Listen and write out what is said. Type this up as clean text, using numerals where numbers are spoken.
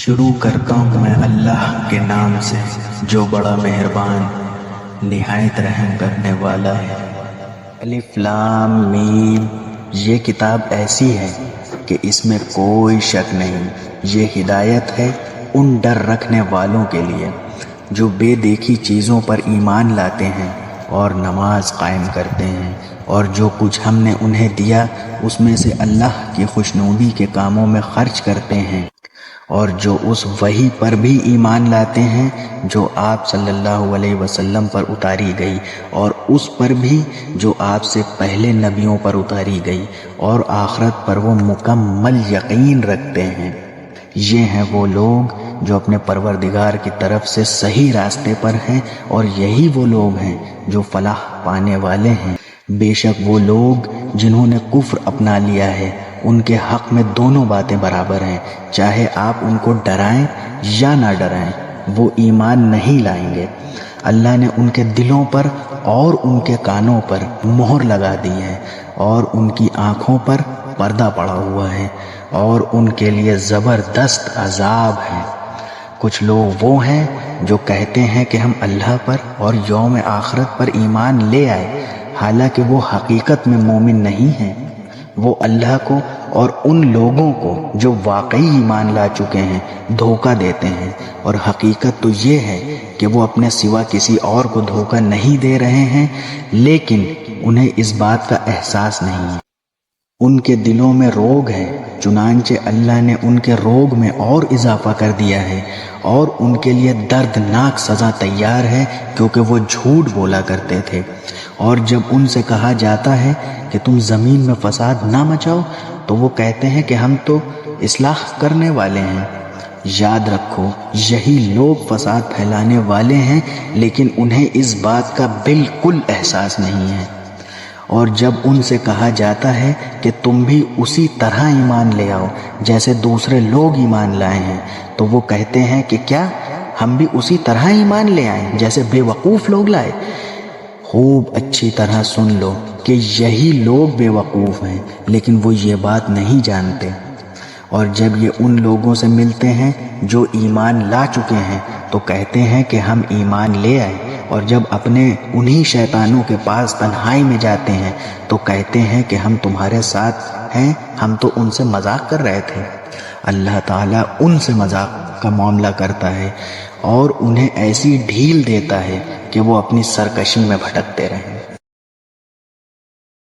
شروع کرتا ہوں میں اللہ کے نام سے جو بڑا مہربان نہایت رحم کرنے والا ہے۔ الف لام میم، یہ کتاب ایسی ہے کہ اس میں کوئی شک نہیں، یہ ہدایت ہے ان ڈر رکھنے والوں کے لیے جو بے دیکھی چیزوں پر ایمان لاتے ہیں اور نماز قائم کرتے ہیں، اور جو کچھ ہم نے انہیں دیا اس میں سے اللہ کی خوشنودی کے کاموں میں خرچ کرتے ہیں، اور جو اس وحی پر بھی ایمان لاتے ہیں جو آپ صلی اللہ علیہ وسلم پر اتاری گئی، اور اس پر بھی جو آپ سے پہلے نبیوں پر اتاری گئی، اور آخرت پر وہ مکمل یقین رکھتے ہیں۔ یہ ہیں وہ لوگ جو اپنے پروردگار کی طرف سے صحیح راستے پر ہیں، اور یہی وہ لوگ ہیں جو فلاح پانے والے ہیں۔ بے شک وہ لوگ جنہوں نے کفر اپنا لیا ہے ان کے حق میں دونوں باتیں برابر ہیں، چاہے آپ ان کو ڈرائیں یا نہ ڈرائیں، وہ ایمان نہیں لائیں گے۔ اللہ نے ان کے دلوں پر اور ان کے کانوں پر مہر لگا دی ہے، اور ان کی آنکھوں پر پردہ پڑا ہوا ہے، اور ان کے لیے زبردست عذاب ہے۔ کچھ لوگ وہ ہیں جو کہتے ہیں کہ ہم اللہ پر اور یوم آخرت پر ایمان لے آئے، حالانکہ وہ حقیقت میں مومن نہیں ہیں۔ وہ اللہ کو اور ان لوگوں کو جو واقعی ایمان لا چکے ہیں دھوکہ دیتے ہیں، اور حقیقت تو یہ ہے کہ وہ اپنے سوا کسی اور کو دھوکہ نہیں دے رہے ہیں، لیکن انہیں اس بات کا احساس نہیں ہے۔ ان کے دلوں میں روگ ہے، چنانچہ اللہ نے ان کے روگ میں اور اضافہ کر دیا ہے، اور ان کے لیے دردناک سزا تیار ہے کیونکہ وہ جھوٹ بولا کرتے تھے۔ اور جب ان سے کہا جاتا ہے کہ تم زمین میں فساد نہ مچاؤ تو وہ کہتے ہیں کہ ہم تو اصلاح کرنے والے ہیں۔ یاد رکھو یہی لوگ فساد پھیلانے والے ہیں، لیکن انہیں اس بات کا بالکل احساس نہیں ہے۔ اور جب ان سے کہا جاتا ہے کہ تم بھی اسی طرح ایمان لے آؤ جیسے دوسرے لوگ ایمان لائے ہیں، تو وہ کہتے ہیں کہ کیا ہم بھی اسی طرح ایمان لے آئیں جیسے بے وقوف لوگ لائے؟ خوب اچھی طرح سن لو کہ یہی لوگ بے وقوف ہیں، لیکن وہ یہ بات نہیں جانتے۔ اور جب یہ ان لوگوں سے ملتے ہیں جو ایمان لا چکے ہیں تو کہتے ہیں کہ ہم ایمان لے آئے، اور جب اپنے انہی شیطانوں کے پاس تنہائی میں جاتے ہیں تو کہتے ہیں کہ ہم تمہارے ساتھ ہیں، ہم تو ان سے مذاق کر رہے تھے۔ اللہ تعالیٰ ان سے مذاق کا معاملہ کرتا ہے اور انہیں ایسی ڈھیل دیتا ہے کہ وہ اپنی سرکشی میں بھٹکتے رہیں۔